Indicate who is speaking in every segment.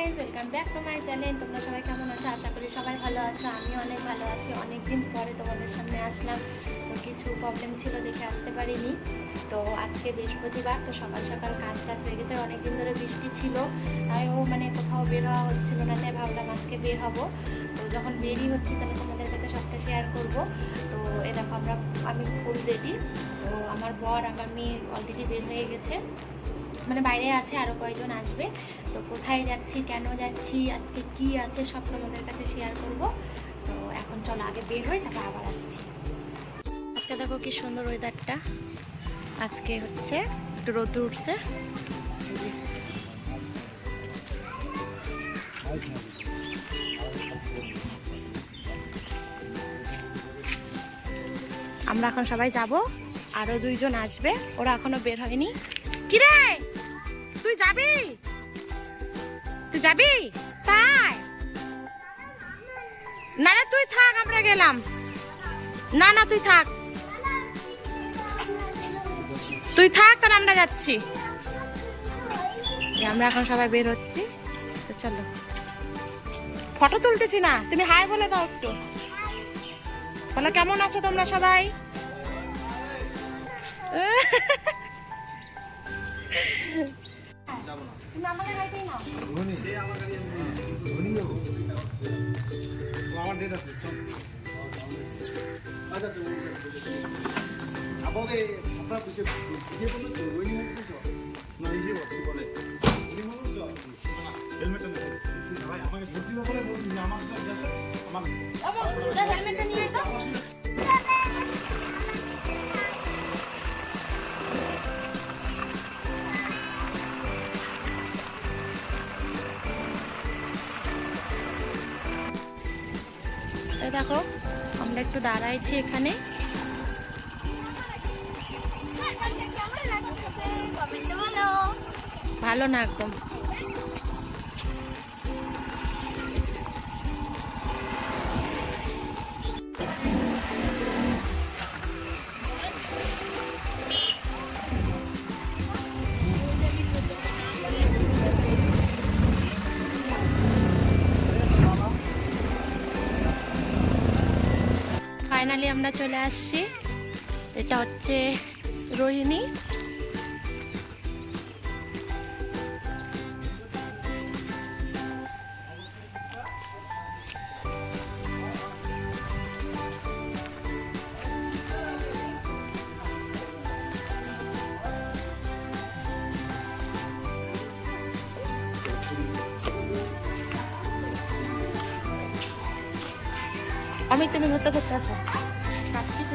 Speaker 1: Guys, welcome back to my channel. তোমরা সবাই কেমন আছো? আশা করি সবাই ভালো আছো। আমি অনেক ভালো আছি। অনেকদিন পরে তোমাদের সামনে আসলাম, তো কিছু প্রবলেম ছিল দেখে আসতে পারিনি। তো আজকে বৃহস্পতিবার, তো সকাল সকাল কাজ টাজ হয়ে গেছে। অনেকদিন ধরে বৃষ্টি ছিল, তাইও কোথাও বের হওয়া হচ্ছিল না, তাই ভাবলাম আজকে বের হব। তো যখন বেরই হচ্ছি তাহলে তোমাদের কাছে সবটা শেয়ার করব। তো এ দেখো আমি ফুল রেডি। তো আমার বর আমার মেয়ে অলরেডি বের হয়ে গেছে, বাইরে আছে, আরও কয়েকজন আসবে। তো কোথায় যাচ্ছি, কেন যাচ্ছি, আজকে কি আছে সব তোমাদের কাছে শেয়ার করব। তো এখন চলো আগে বের হই, তারপর আবার আসছি। আজকে দেখো কি সুন্দর ওয়েদারটা। আজকে হচ্ছে একটু রোদ উঠছে। আমরা এখন সবাই যাব, আরও দুইজন আসবে, ওরা এখনো বের হয়নি। কি রে, তুই যাবি? তুই যাবি? তাই না, না তুই থাক, আমরা গেলাম। না না তুই থাক, তুই থাক, তাহলে আমরা যাচ্ছি। আমরা এখন সবাই বের হচ্ছি, তো চলো। ফটো তুলতেছি না, তুমি হাই বলে দাও একটু। বলো কেমন আছো তোমরা সবাই? তুমি আমাদের গাড়িতেই নাও।
Speaker 2: আমার ডেট আছে। আচ্ছা তুমি আপাতত আপনার পিছে ভিডিও করলে তো ওই নিয়ে কিছু না হিসেবে বলে উনি মনে হচ্ছে না হেলমেটটা নেই ভাই, আমাকে বলছি না বলে বলছি না, আমার কাছে আছে আমার
Speaker 1: হেলমেটটা নিয়ে দাও। দেখো আমরা একটু দাঁড়াইছি এখানে। ভালো না একদম। ফাইনালি আমরা চলে আসছি। এটা হচ্ছে রোহিণী। আমি তুমি ধরতে ধরতে আসো, সব কিছু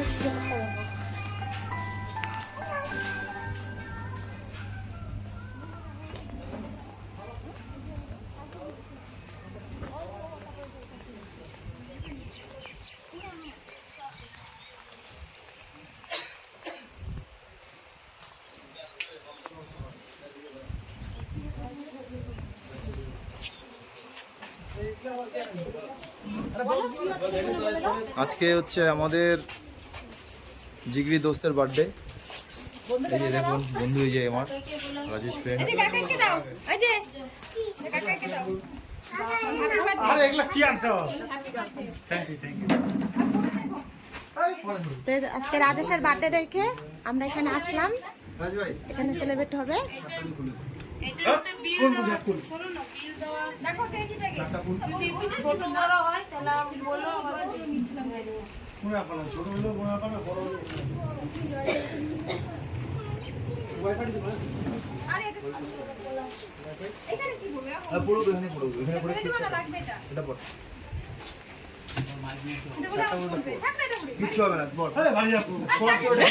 Speaker 3: আজকে হচ্ছে আমাদের জিগরি দোস্তের বার্থডে। এই যে দেখুন বন্ধু, এই যে আমার রাজেশ ফ্রেন্ড।
Speaker 2: আরে এগুলা কি আনছো? থ্যাংক ইউ
Speaker 1: আজকে রাজেশের বার্থডে দেখে আমরা এখানে আসলাম।
Speaker 2: রাজ ভাই
Speaker 1: এখানে সেলিব্রেট হবে।
Speaker 2: কোন বুঝা কোন
Speaker 4: দেখো কেজিটাকে ছোট বড় হয় তাহলে আমি বলবো
Speaker 2: কোন আপনারা ছোট হলো কোন আপনারা বড় হলো ওয়াইফাই দিতে পারেন।
Speaker 4: আরে এটা এখানে কি হবে এখন
Speaker 3: আর পুরো এখানে পুরো এখানে পুরো
Speaker 4: এটা মানে লাগবে
Speaker 3: এটা পড়
Speaker 4: এটা বলে থাকবে এটা বলে
Speaker 3: কিছু হবে না, পড়।
Speaker 2: আরে ভাই আপু ফোন করে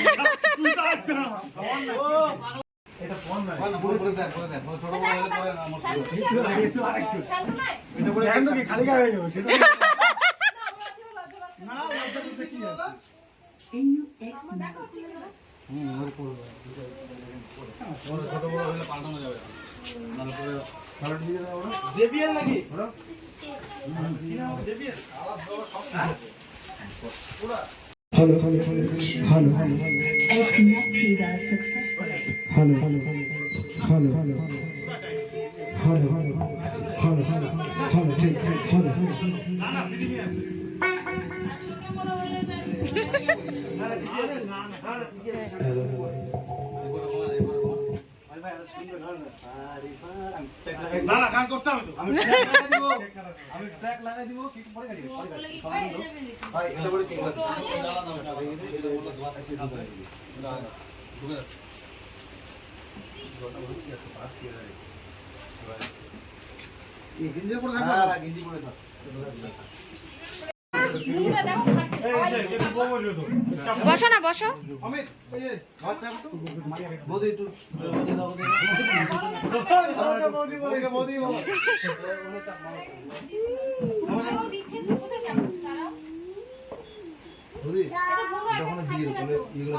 Speaker 2: তুই তো আসছ না ও এটা ফোন নাই
Speaker 3: পুরো দেন ছোট বড় হলে পরে আমার
Speaker 2: এটা আরেকটু
Speaker 4: সালমান
Speaker 2: এটা করে স্ট্যান্ড কি খালি গায়ে যাবে সেটা
Speaker 4: না আমরা আছে লজ্জা
Speaker 2: না ওটা তো দেখি আছে
Speaker 4: দেখো ঠিক আছে
Speaker 3: ওর পুরো বড় ছোট বড় হলে পাল্টানো যাবে না, পরে
Speaker 2: ভালো দিয়ে দাও ওরা জেবিএল নাকি ওরা JBL
Speaker 5: hello hello hello hello hello hello hello হলো ঠিক হলো
Speaker 2: না না ফিলিং আছে না না গান করতে হবে তো
Speaker 3: আমি ট্র্যাক লাগাই দিব কি পরে গাড়ি ভাই এটা বলে কি
Speaker 2: এই গিঞ্জি পরে গান
Speaker 3: হ্যাঁ গিঞ্জি পরে থাক
Speaker 2: এই যে বউ বসবে তো
Speaker 1: বসো না বসো।
Speaker 2: অমিত এই যে
Speaker 3: আচ্ছা বৌদি একটু বৌদি দাও
Speaker 2: বৌদি বলে বৌদি বলে
Speaker 3: বৌদি যখন দিয়ে বলে এগুলো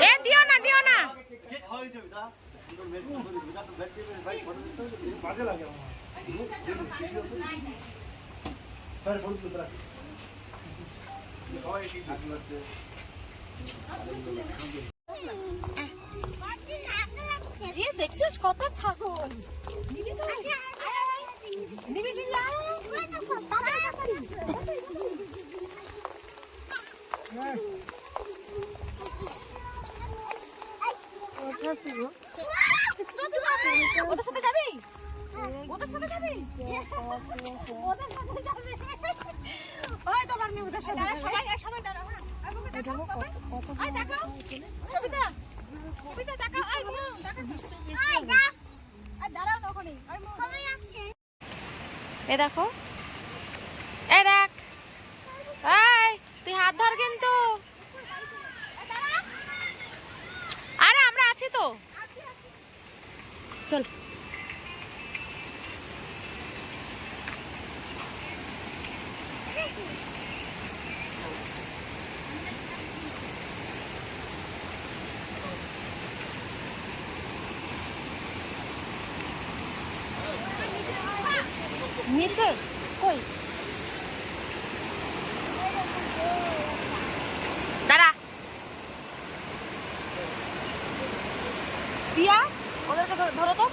Speaker 1: এ দিও না দিও না।
Speaker 2: বাজে লাগে আমার আরে ফোন তুলে রাখ সবাই ঠিক আছে
Speaker 1: দেখছিস কত ছাগল। ওদের সাথে যাবি? ওদের সাথে যাবি? ওই তোমার মেয়ে ওদের সাথে সবাই দাঁড়াও। দেখাও সবিতা সবিতা দেখাও। দাঁড়াও না ওখানে। এ দেখো এ দেখ এই তুই হাত ধর কিন্তু। আরে আমরা আছি তো চল। নিচে কই দাঁড়া দিয়া ওদেরকে ধরো তো।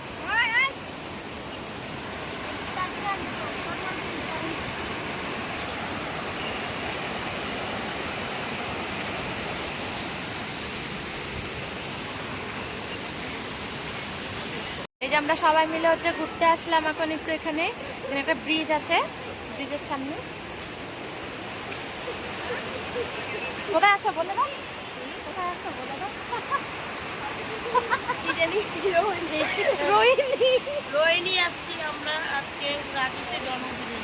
Speaker 1: এই যে আমরা সবাই মিলে হচ্ছে ঘুরতে আসলাম এখন একটু এখানে একটা ব্রিজ আছে ব্রিজের সামনে। কোথায় আসো বলে দাও কোথায় আসো বলে দাও।
Speaker 4: রোহিণী আসছি আমরা আজকে রাকেশের জন্মদিনে।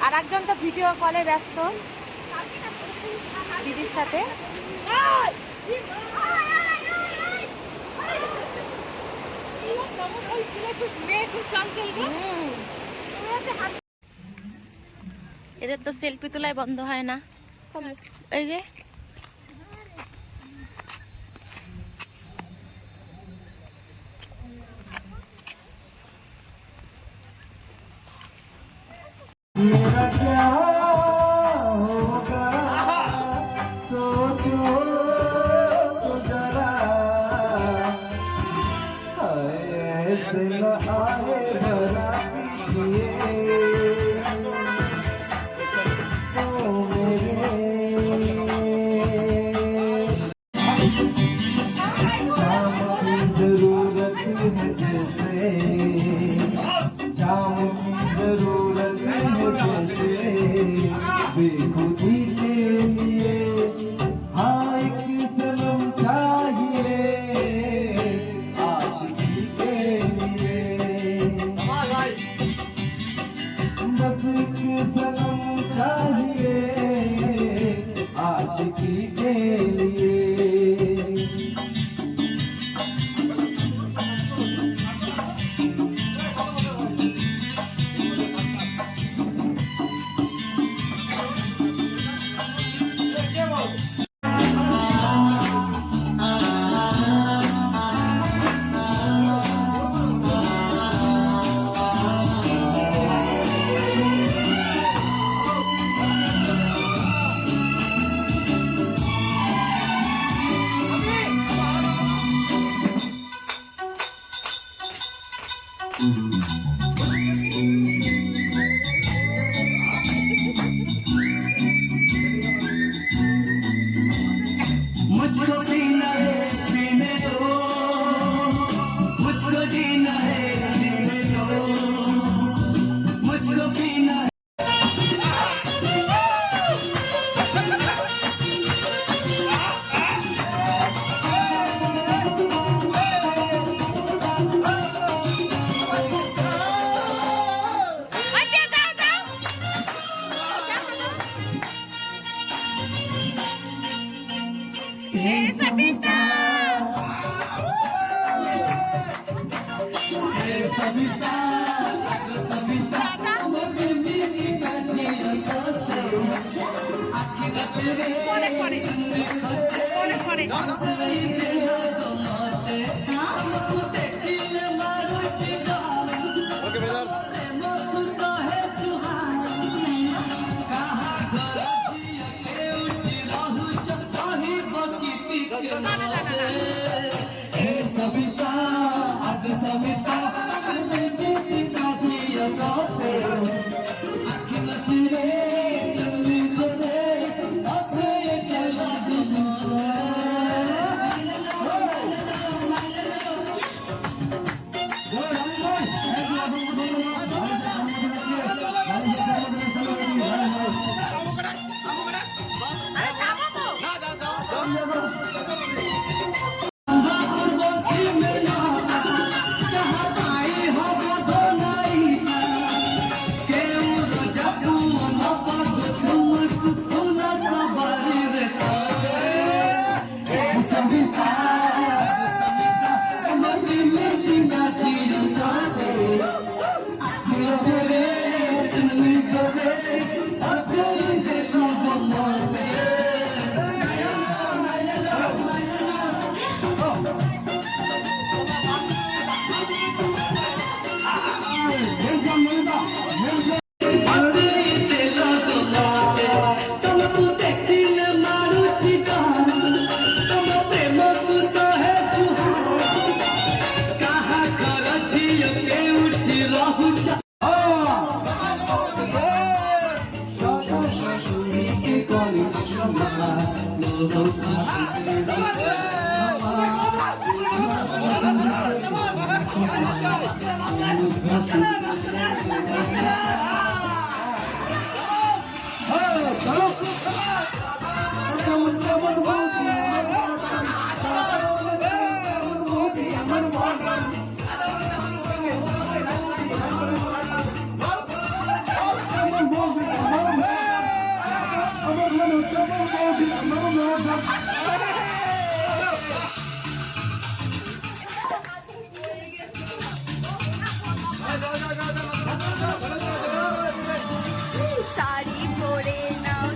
Speaker 1: আর একজন তো ভিডিও কলে ব্যস্ত দিদির সাথে। এদের তো সেলফি তোলাই বন্ধ হয় না। এই যে
Speaker 5: मेरा क्या होगा सोचो तो जरा हाय ऐसे न आए भला पीछे जैसे बेखुदी के लिए हाँ एक सनम चाहिए आशिकी के लिए बस एक सनम चाहिए आशिकी के लिए मुझको जीना है जीने दो मुझको जीना है जीने दो मुझको जीना है सविता सविता मेरी काजी असते आखी रचरे परे परे परे परे हमको देखिले मारू चिटा
Speaker 3: ओके ब्रदर
Speaker 5: सहे चुहान कहा गरजी के उठी रहू चपाही बकीती के हे सविता आज सविता मेरी काजी असते आखी नचरे चली जसे असे केला
Speaker 6: শাড়ি পরে নাও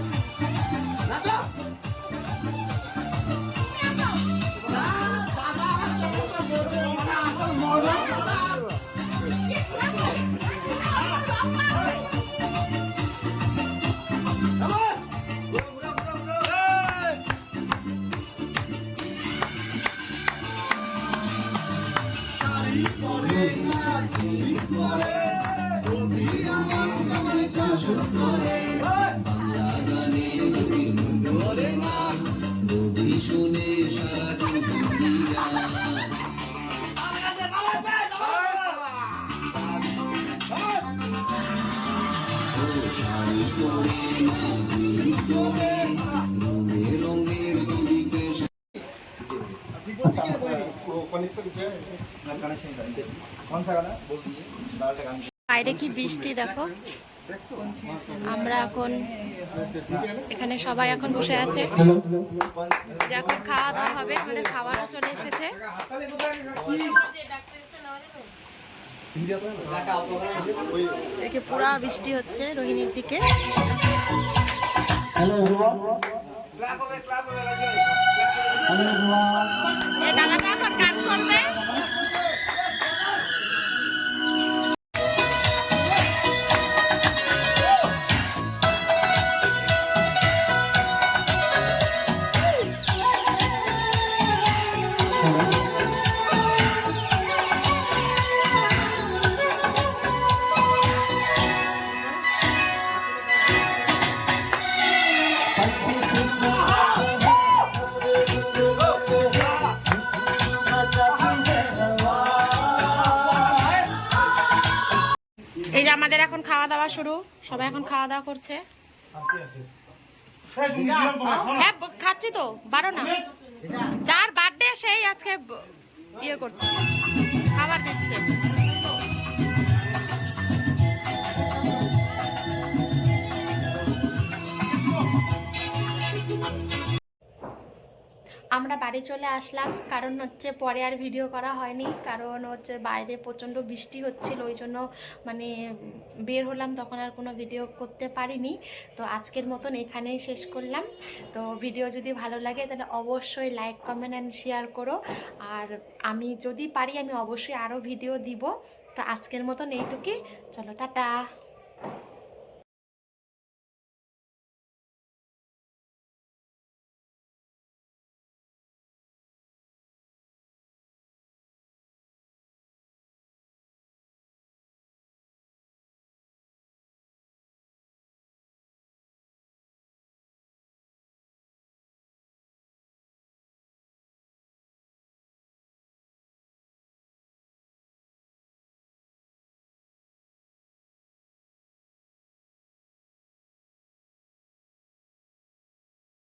Speaker 2: अच्छा वो कनेक्शन क्या है
Speaker 3: कौन सा गाना बोल दीजिए दाल का गाना
Speaker 1: বাইরে কি বৃষ্টি দেখো। আমরা এখন এখানে সবাই এখন বসে আছে, এখন খাওয়া দাওয়া হবে, আমাদের খাবারও চলে এসেছে। দেখে পুরা বৃষ্টি হচ্ছে রোহিণীর দিকে। এই দাদাটা এখন গান করবে। এই যে আমাদের এখন খাওয়া দাওয়া শুরু, সবাই এখন খাওয়া দাওয়া করছে। হ্যাঁ খাচ্ছি তো, বারো না, যার বার্থডে সেই আজকে ইয়ে করছে, খাবার দিচ্ছে। আমরা বাড়ি চলে আসলাম, কারণ হচ্ছে পরে আর ভিডিও করা হয়নি, কারণ হচ্ছে বাইরে প্রচণ্ড বৃষ্টি হচ্ছিল, ওই জন্য মানে বের হলাম, তখন আর কোনো ভিডিও করতে পারিনি। তো আজকের মতন এখানেই শেষ করলাম। তো ভিডিও যদি ভালো লাগে তাহলে অবশ্যই লাইক কমেন্ট অ্যান্ড শেয়ার করো, আর আমি যদি পারি আমি অবশ্যই আরও ভিডিও দিব। তো আজকের মতন এইটুকুই, চলো টাটা।